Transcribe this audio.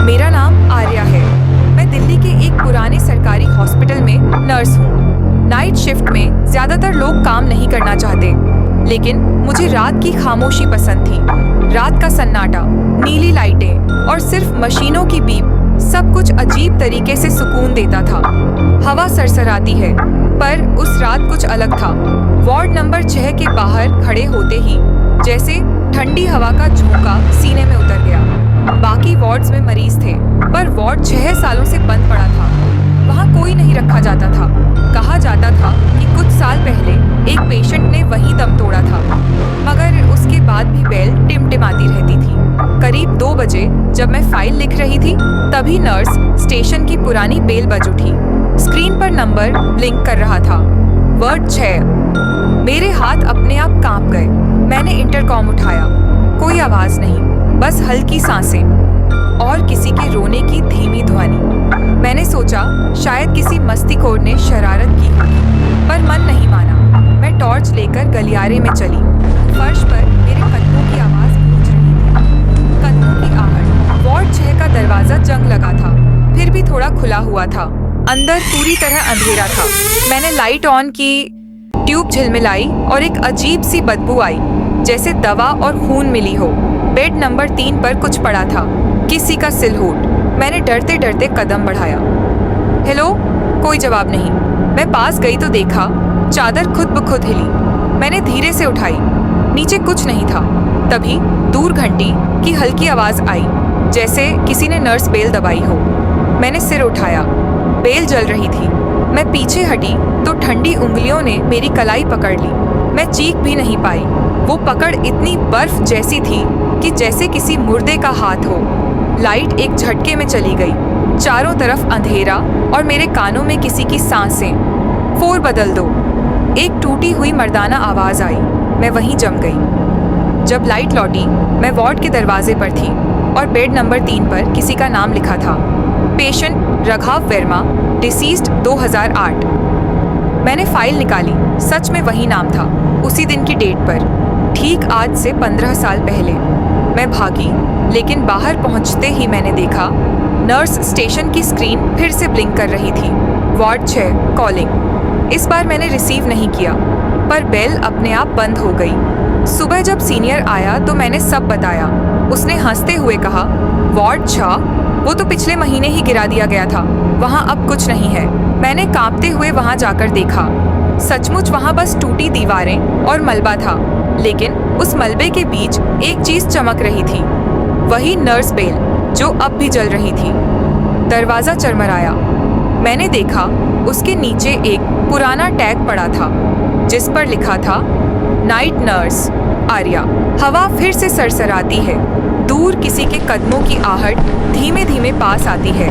मेरा नाम आर्या है। मैं दिल्ली के एक पुराने सरकारी हॉस्पिटल में नर्स हूँ। नाइट शिफ्ट में ज्यादातर लोग काम नहीं करना चाहते, लेकिन मुझे रात की खामोशी पसंद थी। रात का सन्नाटा, नीली लाइटें और सिर्फ मशीनों की बीप सब कुछ अजीब तरीके से सुकून देता था। हवा सरसराती है, पर उस रात कुछ अलग था। वार्ड नंबर 6 के बाहर खड़े होते ही जैसे ठंडी हवा का झोंका सीने में उतर गया। बाकी वार्ड्स में मरीज थे, पर वार्ड 6 सालों से बंद पड़ा था। वहाँ कोई नहीं रखा जाता था। कहा जाता था कि कुछ साल पहले एक पेशेंट ने वहीं दम तोड़ा था, मगर उसके बाद भी बेल टिमटिमाती रहती थी। करीब 2 बजे जब मैं फाइल लिख रही थी, तभी नर्स स्टेशन की पुरानी बेल बज उठी। स्क्रीन पर नंबर ब्लिंक कर रहा था, वार्ड 6। मेरे हाथ अपने आप कांप गए। मैंने इंटरकॉम उठाया। कोई आवाज नहीं, बस हल्की सांसें और किसी के रोने की धीमी ध्वनि। मैंने सोचा शायद किसी मस्तीखोर ने शरारत की होगी, पर मन नहीं माना। मैं टॉर्च लेकर गलियारे में चली। फर्श पर मेरे कदमों की आवाज गूंज रही थी, कदमों की आहट। वार्ड 6 का दरवाजा जंग लगा था, फिर भी थोड़ा खुला हुआ था। अंदर पूरी तरह अंधेरा था। मैंने लाइट ऑन की, ट्यूब झिलमिलाई और एक अजीब सी बदबू आई, जैसे दवा और खून मिली हो। बेड नंबर 3 पर कुछ पड़ा था, किसी का सिलहूट। मैंने डरते डरते कदम बढ़ाया। हेलो, कोई जवाब नहीं। मैं पास गई तो देखा चादर खुद ब खुद हिली। मैंने धीरे से उठाई, नीचे कुछ नहीं था। तभी दूर घंटी की हल्की आवाज आई, जैसे किसी ने नर्स बेल दबाई हो। मैंने सिर उठाया, बेल जल रही थी। मैं पीछे हटी तो ठंडी उंगलियों ने मेरी कलाई पकड़ ली। मैं चीख भी नहीं पाई। वो पकड़ इतनी बर्फ जैसी थी कि जैसे किसी मुर्दे का हाथ हो। लाइट एक झटके में चली गई। चारों तरफ अंधेरा और मेरे कानों में किसी की सांसें। फोर बदल दो, एक टूटी हुई मर्दाना आवाज आई। मैं वहीं जम गई। जब लाइट लौटी, मैं वार्ड के दरवाजे पर थी और बेड नंबर 3 पर किसी का नाम लिखा था, पेशेंट राघव वर्मा, डिसीज्ड 2008। मैंने फाइल निकाली। सच में वही नाम था, उसी दिन की डेट पर, ठीक आज से 15 साल पहले। मैं भागी, लेकिन बाहर पहुंचते ही मैंने देखा नर्स स्टेशन की स्क्रीन फिर से ब्लिंक कर रही थी। Ward 6 calling. इस बार मैंने रिसीव नहीं किया, पर बेल अपने आप बंद हो गई। सुबह जब सीनियर आया तो मैंने सब बताया। उसने हंसते हुए कहा, वार्ड 6 वो तो पिछले महीने ही गिरा दिया गया था, वहाँ अब कुछ नहीं है। मैंने कांपते हुए वहाँ जाकर देखा। सचमुच वहाँ बस टूटी दीवारें और मलबा था, लेकिन उस मलबे के बीच एक चीज चमक रही थी, वही नर्स बेल जो अब भी जल रही थी। दरवाजा चरमराया। मैंने देखा उसके नीचे एक पुराना टैग पड़ा था, जिस पर लिखा था, नाइट नर्स आर्या। हवा फिर से सरसराती है। दूर किसी के कदमों की आहट धीमे धीमे पास आती है।